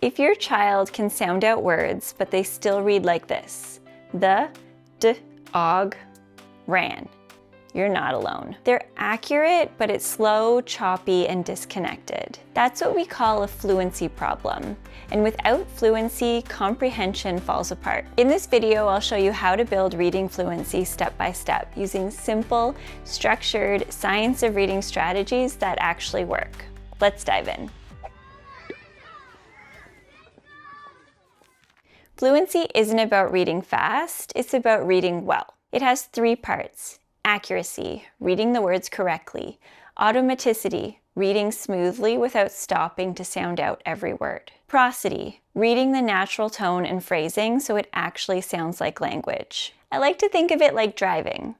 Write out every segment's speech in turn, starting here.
If your child can sound out words, but they still read like this, the, d, og, ran, you're not alone. They're accurate, but it's slow, choppy, and disconnected. That's what we call a fluency problem. And without fluency, comprehension falls apart. In this video, I'll show you how to build reading fluency step by step using simple, structured, science of reading strategies that actually work. Let's dive in. Fluency isn't about reading fast, it's about reading well. It has three parts: accuracy, reading the words correctly; automaticity, reading smoothly without stopping to sound out every word; prosody, reading the natural tone and phrasing so it actually sounds like language. I like to think of it like driving.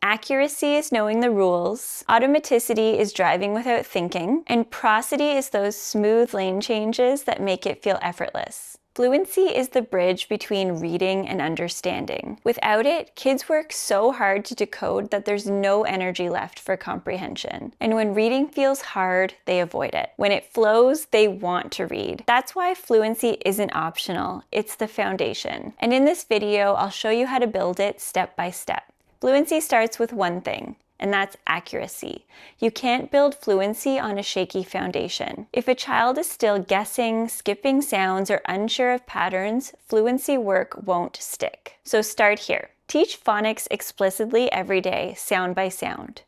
Accuracy is knowing the rules, automaticity is driving without thinking, and prosody is those smooth lane changes that make it feel effortless. Fluency is the bridge between reading and understanding. Without it, kids work so hard to decode that there's no energy left for comprehension. And when reading feels hard, they avoid it. When it flows, they want to read. That's why fluency isn't optional, it's the foundation. And in this video, I'll show you how to build it step by step. Fluency starts with one thing, and that's accuracy. You can't build fluency on a shaky foundation. If a child is still guessing, skipping sounds, or unsure of patterns, fluency work won't stick. So start here. Teach phonics explicitly every day, sound by sound.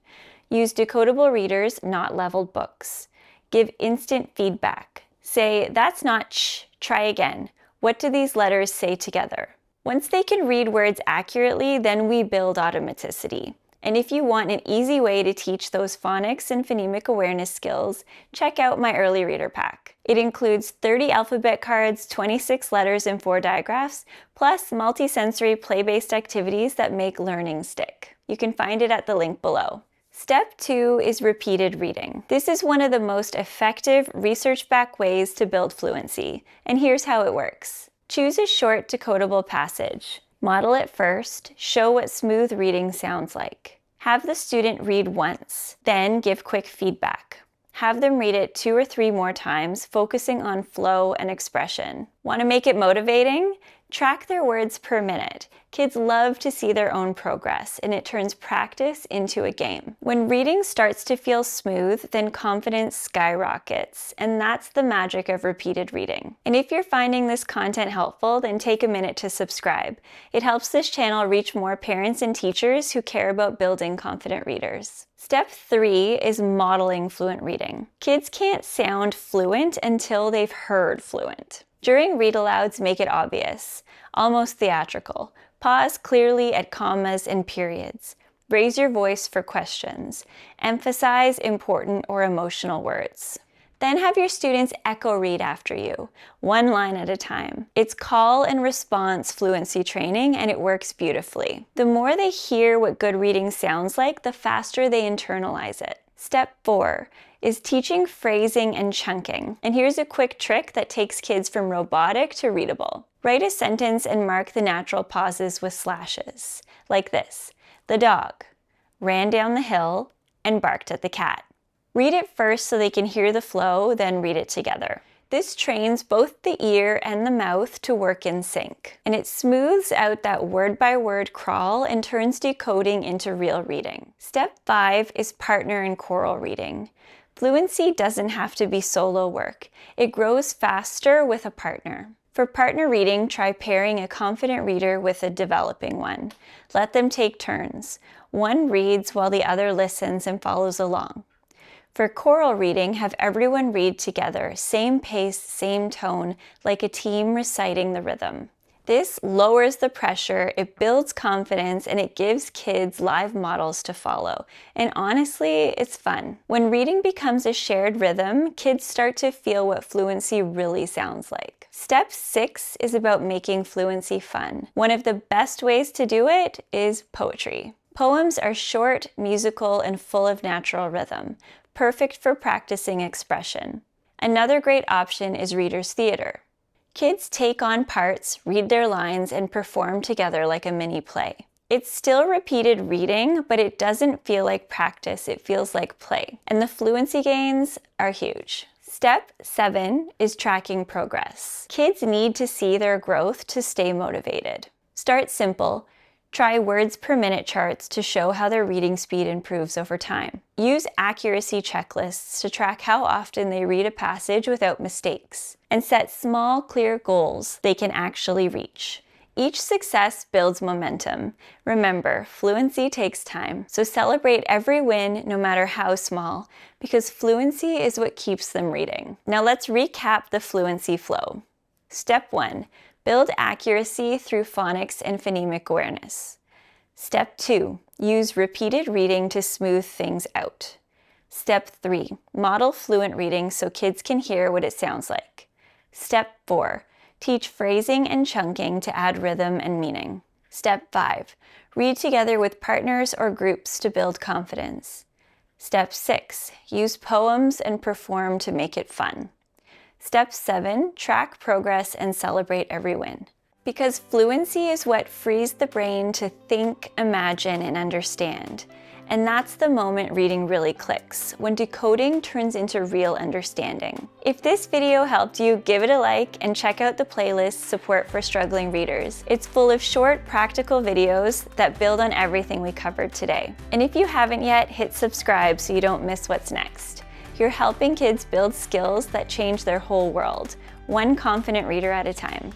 Use decodable readers, not leveled books. Give instant feedback. Say, "That's not sh, try again. What do these letters say together?" Once they can read words accurately, then we build automaticity. And if you want an easy way to teach those phonics and phonemic awareness skills, check out my early reader pack. It includes 30 alphabet cards, 26 letters, and 4 digraphs, plus multi-sensory play-based activities that make learning stick. You can find it at the link below. Step 2 is repeated reading. This is one of the most effective, research-backed ways to build fluency, and here's how it works. Choose a short decodable passage. Model it first, show what smooth reading sounds like. Have the student read once, then give quick feedback. Have them read it 2 or 3 more times, focusing on flow and expression. Want to make it motivating? Track their words per minute. Kids love to see their own progress, and it turns practice into a game. When reading starts to feel smooth, then confidence skyrockets, and that's the magic of repeated reading. And if you're finding this content helpful, then take a minute to subscribe. It helps this channel reach more parents and teachers who care about building confident readers. Step 3 is modeling fluent reading. Kids can't sound fluent until they've heard fluent. During read-alouds, make it obvious, almost theatrical. Pause clearly at commas and periods. Raise your voice for questions. Emphasize important or emotional words. Then have your students echo read after you, 1 line at a time. It's call and response fluency training, and it works beautifully. The more they hear what good reading sounds like, the faster they internalize it. Step 4 is teaching phrasing and chunking. And here's a quick trick that takes kids from robotic to readable. Write a sentence and mark the natural pauses with slashes, like this: "The dog ran down the hill and barked at the cat." Read it first so they can hear the flow, then read it together. This trains both the ear and the mouth to work in sync, and it smooths out that word-by-word crawl and turns decoding into real reading. Step 5 is partner and choral reading. Fluency doesn't have to be solo work. It grows faster with a partner. For partner reading, try pairing a confident reader with a developing one. Let them take turns. One reads while the other listens and follows along. For choral reading, have everyone read together, same pace, same tone, like a team reciting the rhythm. This lowers the pressure, it builds confidence, and it gives kids live models to follow. And honestly, it's fun. When reading becomes a shared rhythm, kids start to feel what fluency really sounds like. Step 6 is about making fluency fun. One of the best ways to do it is poetry. Poems are short, musical, and full of natural rhythm, perfect for practicing expression. Another great option is reader's theater. Kids take on parts, read their lines, and perform together like a mini play. It's still repeated reading, but it doesn't feel like practice, it feels like play. And the fluency gains are huge. Step 7 is tracking progress. Kids need to see their growth to stay motivated. Start simple. Try words per minute charts to show how their reading speed improves over time. Use accuracy checklists to track how often they read a passage without mistakes. And set small, clear goals they can actually reach. Each success builds momentum. Remember, fluency takes time, so celebrate every win, no matter how small, because fluency is what keeps them reading. Now let's recap the fluency flow. Step 1, build accuracy through phonics and phonemic awareness. Step 2, use repeated reading to smooth things out. Step 3, model fluent reading so kids can hear what it sounds like. Step 4, teach phrasing and chunking to add rhythm and meaning. Step 5, read together with partners or groups to build confidence. Step 6, use poems and perform to make it fun. Step 7, track progress and celebrate every win. Because fluency is what frees the brain to think, imagine, and understand. And that's the moment reading really clicks, when decoding turns into real understanding. If this video helped you, give it a like and check out the playlist Support for Struggling Readers. It's full of short, practical videos that build on everything we covered today. And if you haven't yet, hit subscribe so you don't miss what's next. You're helping kids build skills that change their whole world, one confident reader at a time.